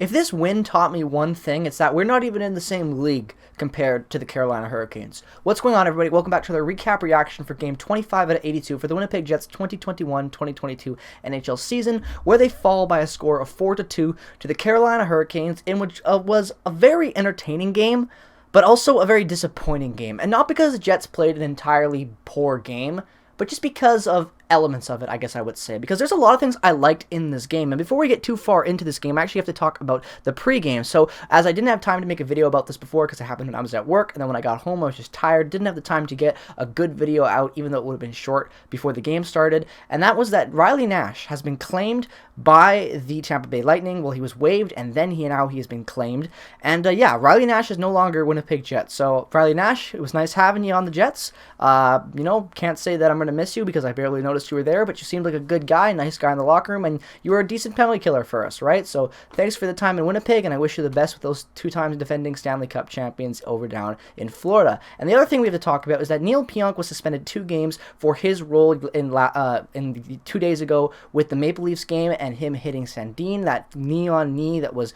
If this win taught me one thing, it's that we're not even in the same league compared to the Carolina Hurricanes. What's going on, everybody? Welcome back to the recap reaction for Game 25 out of 82 for the Winnipeg Jets 2021-2022 NHL season, where they fall by a score of 4-2 to the Carolina Hurricanes, in which was a very entertaining game, but also a very disappointing game. And not because the Jets played an entirely poor game, but just because of elements of it, I guess I would say, because there's a lot of things I liked in this game. And before we get too far into this game, I actually have to talk about the pregame. So as I didn't have time to make a video about this before because it happened when I was at work, and then when I got home I was just tired, didn't have the time to get a good video out, even though it would have been short before the game started. And that was that Riley Nash has been claimed by the Tampa Bay Lightning. Well, he was waived, and then now he has been claimed. And yeah, Riley Nash is no longer Winnipeg Jets. So Riley Nash, it was nice having you on the Jets. Can't say that I'm going to miss you because I barely noticed you were there, but you seemed like a good guy, nice guy in the locker room, and you were a decent penalty killer for us, right? So thanks for the time in Winnipeg, and I wish you the best with those 2 times defending Stanley Cup champions over down in Florida. And the other thing we have to talk about is that Neil Pionk was suspended 2 games for his role in 2 days ago with the Maple Leafs game and him hitting Sandin, that knee-on-knee that was...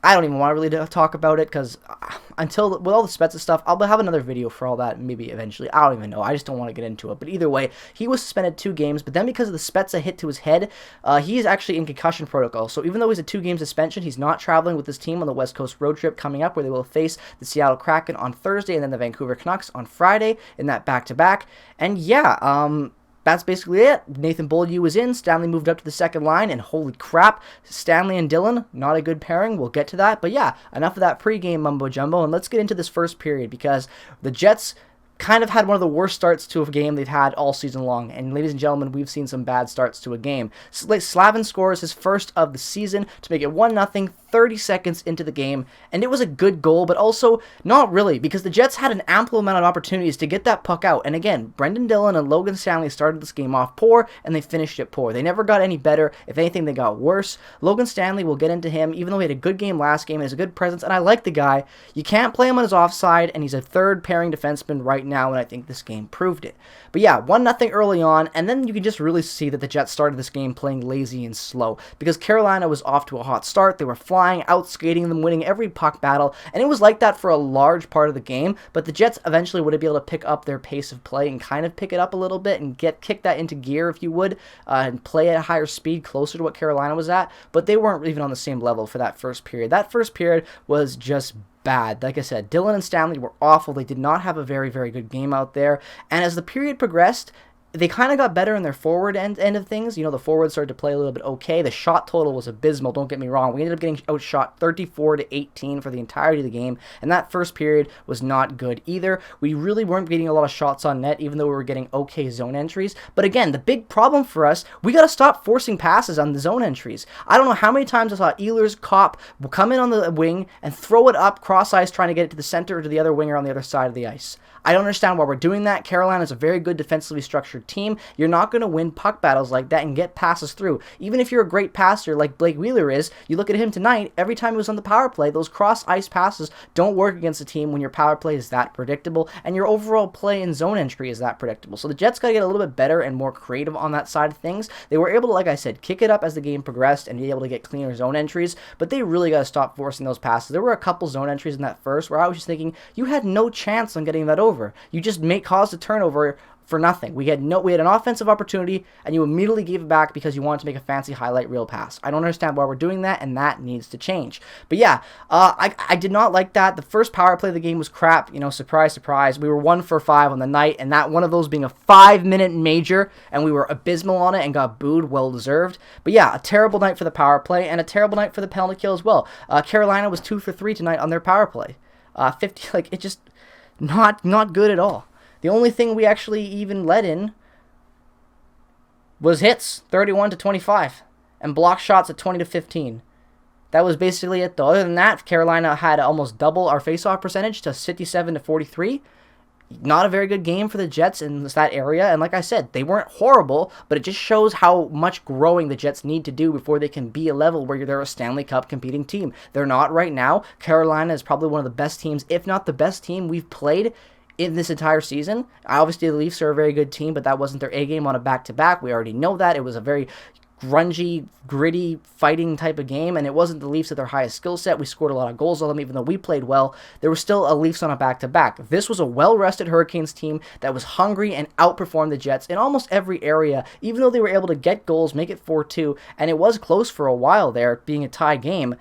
I don't even want to really talk about it because with all the Spezza stuff, I'll have another video for all that maybe eventually. I don't even know. I just don't want to get into it. But either way, he was suspended 2 games, but then because of the Spezza hit to his head, he is actually in concussion protocol. So even though he's a 2-game suspension, he's not traveling with his team on the West Coast road trip coming up, where they will face the Seattle Kraken on Thursday and then the Vancouver Canucks on Friday in that back-to-back. And yeah, that's basically it. Nathan Beaulieu was in. Stanley moved up to the second line, and holy crap, Stanley and Dillon, not a good pairing. We'll get to that. But yeah, enough of that pregame mumbo-jumbo, and let's get into this first period, because the Jets kind of had one of the worst starts to a game they've had all season long. And ladies and gentlemen, we've seen some bad starts to a game. Slavin scores his first of the season to make it 1-0, 30 seconds into the game. And it was a good goal, but also not really, because the Jets had an ample amount of opportunities to get that puck out. And again, Brendan Dillon and Logan Stanley started this game off poor, and they finished it poor. They never got any better. If anything, they got worse. Logan Stanley, we'll get into him, even though he had a good game last game and has a good presence, and I like the guy. You can't play him on his offside, and he's a third pairing defenseman right now, and I think this game proved it. But yeah, 1-0 early on, and then you can just really see that the Jets started this game playing lazy and slow, because Carolina was off to a hot start. They were flying, out-skating them, winning every puck battle, and it was like that for a large part of the game, but the Jets eventually would be able to pick up their pace of play and kind of pick it up a little bit and kick that into gear, if you would, and play at a higher speed, closer to what Carolina was at, but they weren't even on the same level for that first period. That first period was just bad. Like I said, Dillon and Stanley were awful. They did not have a very, very good game out there. And as the period progressed, they kind of got better in their forward end of things. You know, the forwards started to play a little bit okay. The shot total was abysmal, don't get me wrong. We ended up getting outshot 34-18 for the entirety of the game, and that first period was not good either. We really weren't getting a lot of shots on net, even though we were getting okay zone entries. But again, the big problem for us, we got to stop forcing passes on the zone entries. I don't know how many times I saw Ehlers Kopp come in on the wing and throw it up cross ice, trying to get it to the center or to the other winger on the other side of the ice. I don't understand why we're doing that. Carolina is a very good defensively structured team. You're not going to win puck battles like that and get passes through. Even if you're a great passer like Blake Wheeler is, you look at him tonight, every time he was on the power play, those cross-ice passes don't work against a team when your power play is that predictable and your overall play in zone entry is that predictable. So the Jets got to get a little bit better and more creative on that side of things. They were able to, like I said, kick it up as the game progressed and be able to get cleaner zone entries, but they really got to stop forcing those passes. There were a couple zone entries in that first where I was just thinking, you had no chance on getting that over. You just caused a turnover for nothing. We had an offensive opportunity, and you immediately gave it back because you wanted to make a fancy highlight reel pass. I don't understand why we're doing that, and that needs to change. But yeah, I did not like that. The first power play of the game was crap. You know, surprise, surprise. We were 1 for 5 on the night, and that one of those being a 5-minute major, and we were abysmal on it and got booed, well deserved. But yeah, a terrible night for the power play, and a terrible night for the penalty kill as well. Carolina was 2 for 3 tonight on their power play. 50, it just not good at all. The only thing we actually even let in was hits, 31-25, and block shots at 20-15. That was basically it, though. Other than that, Carolina had almost double our faceoff percentage to 57-43. Not a very good game for the Jets in that area, and like I said, they weren't horrible, but it just shows how much growing the Jets need to do before they can be a level where they're a Stanley Cup competing team. They're not right now. Carolina is probably one of the best teams, if not the best team we've played in this entire season. Obviously, the Leafs are a very good team, but that wasn't their A game on a back-to-back. We already know that. It was a very grungy, gritty, fighting type of game, and it wasn't the Leafs at their highest skill set. We scored a lot of goals on them, even though we played well. There was still a Leafs on a back-to-back. This was a well-rested Hurricanes team that was hungry and outperformed the Jets in almost every area, even though they were able to get goals, make it 4-2, and it was close for a while there, being a tie game.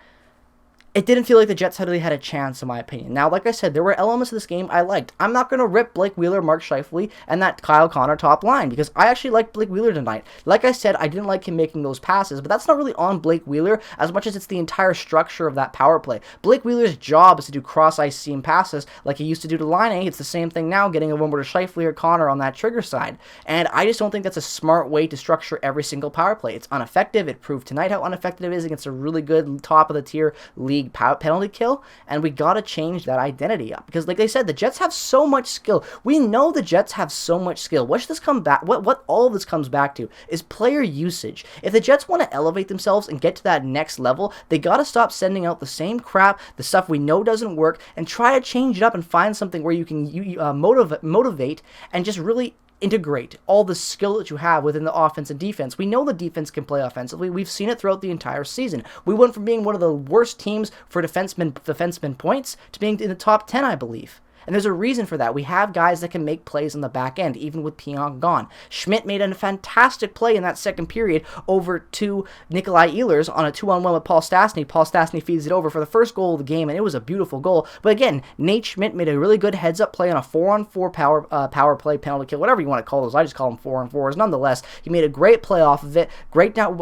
It didn't feel like the Jets really had a chance, in my opinion. Now, like I said, there were elements of this game I liked. I'm not going to rip Blake Wheeler, Mark Scheifele, and that Kyle Connor top line, because I actually liked Blake Wheeler tonight. Like I said, I didn't like him making those passes, but that's not really on Blake Wheeler as much as it's the entire structure of that power play. Blake Wheeler's job is to do cross-ice seam passes like he used to do to Laine. It's the same thing now, getting a one to Scheifele or Connor on that trigger side. And I just don't think that's a smart way to structure every single power play. It's ineffective. It proved tonight how ineffective it is against a really good top-of-the-tier league penalty kill, and we gotta change that identity up, because like I said, the Jets have so much skill. We know the Jets have so much skill. What all of this comes back to is player usage. If the Jets want to elevate themselves and get to that next level, they gotta stop sending out the same crap, the stuff we know doesn't work, and try to change it up and find something where you can motivate and just really integrate all the skill that you have within the offense and defense. We know the defense can play offensively. We've seen it throughout the entire season. We went from being one of the worst teams for defenseman points to being in the top 10, I believe. And there's a reason for that. We have guys that can make plays on the back end, even with Pionk gone. Schmidt made a fantastic play in that second period over to Nikolai Ehlers on a 2-on-1 with Paul Stastny. Paul Stastny feeds it over for the first goal of the game, and it was a beautiful goal. But again, Nate Schmidt made a really good heads-up play on a 4-on-4 power play, penalty kill, whatever you want to call those. I just call them 4-on-4s. Nonetheless, he made a great play off of it. Great down,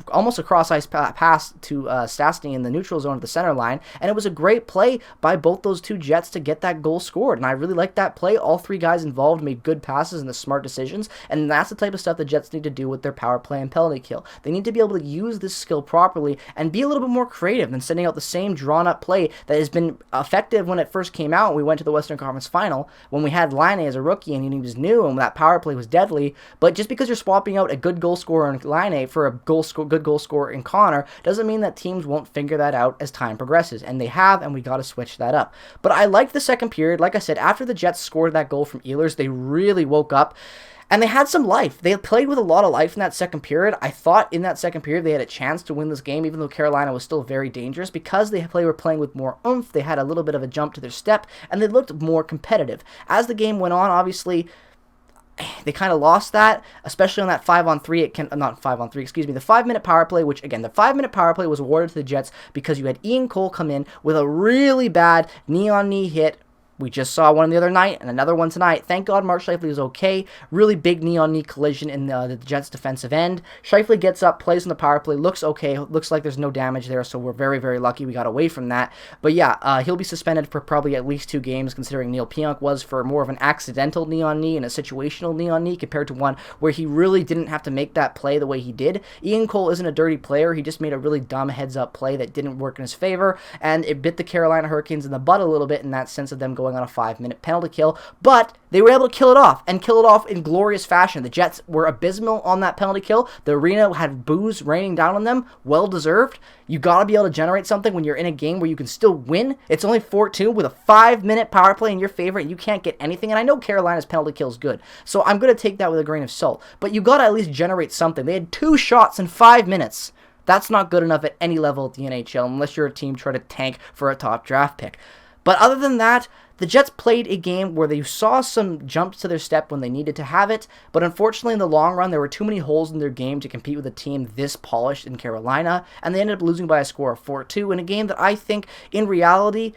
almost a cross-ice pass to Stastny in the neutral zone at the center line, and it was a great play by both those two Jets to get that goal scored, and I really liked that play. All three guys involved made good passes and the smart decisions, and that's the type of stuff the Jets need to do with their power play and penalty kill. They need to be able to use this skill properly and be a little bit more creative than sending out the same drawn-up play that has been effective when it first came out. We went to the Western Conference Final when we had Laine as a rookie and he was new and that power play was deadly, but just because you're swapping out a good goal scorer in Laine for a good goal scorer in Connor doesn't mean that teams won't figure that out as time progresses, and they have, and we got to switch that up. But I liked the second period. Like I said, after the Jets scored that goal from Ehlers, they really woke up, and they had some life. They played with a lot of life in that second period. I thought in that second period they had a chance to win this game, even though Carolina was still very dangerous, because they were playing with more oomph. They had a little bit of a jump to their step, and they looked more competitive. As the game went on, obviously, they kind of lost that, especially on that 5-on-3, not 5-on-3, excuse me, the 5-minute power play, which, again, the 5-minute power play was awarded to the Jets because you had Ian Cole come in with a really bad knee-on-knee hit. We just saw one the other night and another one tonight. Thank God Mark Scheifele was okay. Really big knee-on-knee collision in the Jets' defensive end. Scheifele gets up, plays on the power play, looks okay. Looks like there's no damage there, so we're very, very lucky we got away from that. But yeah, he'll be suspended for probably at least 2 games, considering Neil Pionk was for more of an accidental knee-on-knee and a situational knee-on-knee compared to one where he really didn't have to make that play the way he did. Ian Cole isn't a dirty player. He just made a really dumb heads-up play that didn't work in his favor, and it bit the Carolina Hurricanes in the butt a little bit in that sense of them going on a 5-minute penalty kill, but they were able to kill it off, and kill it off in glorious fashion. The Jets were abysmal on that penalty kill. The arena had boos raining down on them, well deserved. You gotta be able to generate something when you're in a game where you can still win. It's only 4-2 with a 5-minute power play in your favor, and you can't get anything, and I know Carolina's penalty kill is good, so I'm gonna take that with a grain of salt, but you gotta at least generate something. They had 2 shots in 5 minutes. That's not good enough at any level at the NHL, unless you're a team trying to tank for a top draft pick. But other than that, the Jets played a game where they saw some jumps to their step when they needed to have it, but unfortunately in the long run there were too many holes in their game to compete with a team this polished in Carolina, and they ended up losing by a score of 4-2 in a game that I think, in reality,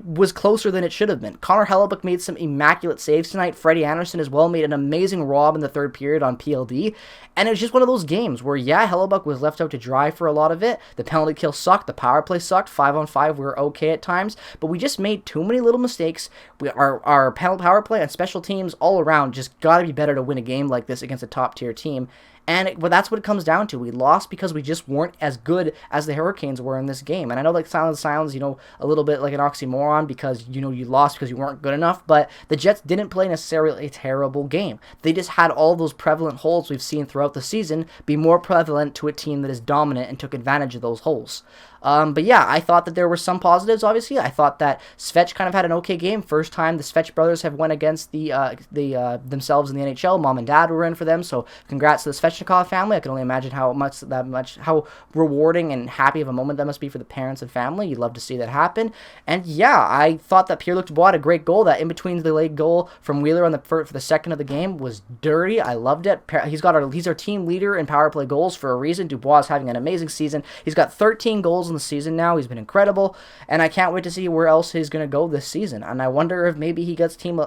was closer than it should have been. Connor Hellebuyck made some immaculate saves tonight. Freddie Anderson as well made an amazing rob in the third period on PLD. And it was just one of those games where, yeah, Hellebuyck was left out to dry for a lot of it. The penalty kill sucked. The power play sucked. 5-on-5 we were okay at times. But we just made too many little mistakes. Our power play and special teams all around just got to be better to win a game like this against a top-tier team. And that's what it comes down to. We lost because we just weren't as good as the Hurricanes were in this game. And I know that sounds, a little bit like an oxymoron because, you lost because you weren't good enough. But the Jets didn't play necessarily a terrible game. They just had all those prevalent holes we've seen throughout the season be more prevalent to a team that is dominant and took advantage of those holes. But yeah, I thought that there were some positives, obviously. I thought that Svech kind of had an okay game. First time the Svech brothers have went against themselves in the NHL. Mom and dad were in for them, so congrats to the Svechnikov family. I can only imagine how rewarding and happy of a moment that must be for the parents and family. You'd love to see that happen. And yeah, I thought that Pierre-Luc Dubois had a great goal. That in between the leg goal from Wheeler on for the second of the game was dirty. I loved it. He's our team leader in power play goals for a reason. Dubois is having an amazing season. He's got 13 goals in the season now. He's been incredible, and I can't wait to see where else he's going to go this season. And I wonder if maybe he gets Team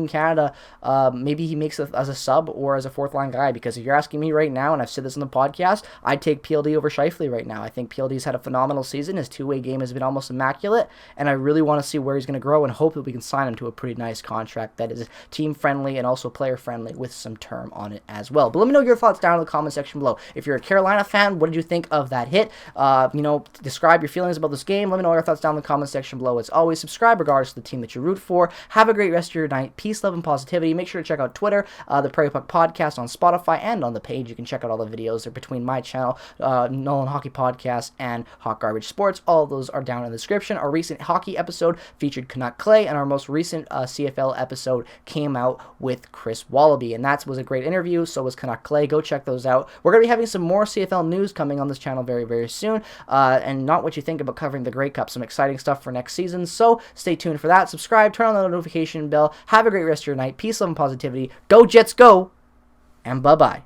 Canada. Maybe he makes it as a sub or as a fourth line guy. Because if you're asking me right now, and I've said this in the podcast, I'd take PLD over Scheifele right now. I think PLD's had a phenomenal season. His two-way game has been almost immaculate, and I really want to see where he's going to grow and hope that we can sign him to a pretty nice contract that is team-friendly and also player-friendly with some term on it as well. But let me know your thoughts down in the comment section below. If you're a Carolina fan, what did you think of that hit? Describe your feelings about this game. Let me know your thoughts down in the comment section below. As always, subscribe regardless of the team that you root for. Have a great rest of your night. Peace, love, and positivity. Make sure to check out Twitter, the Prairie Puck Podcast on Spotify, and on the page. You can check out all the videos. They're between my channel, Nolan Hockey Podcast, and Hot Garbage Sports. All of those are down in the description. Our recent hockey episode featured Canuck Clay, and our most recent CFL episode came out with Chris Wallaby, and that was a great interview. So was Canuck Clay. Go check those out. We're going to be having some more CFL news coming on this channel very, very soon, and not what you think about covering the Grey Cup. Some exciting stuff for next season, so stay tuned for that. Subscribe, turn on the notification bell. Have a great rest of your night. Peace, love, and positivity. Go Jets, go, and bye-bye.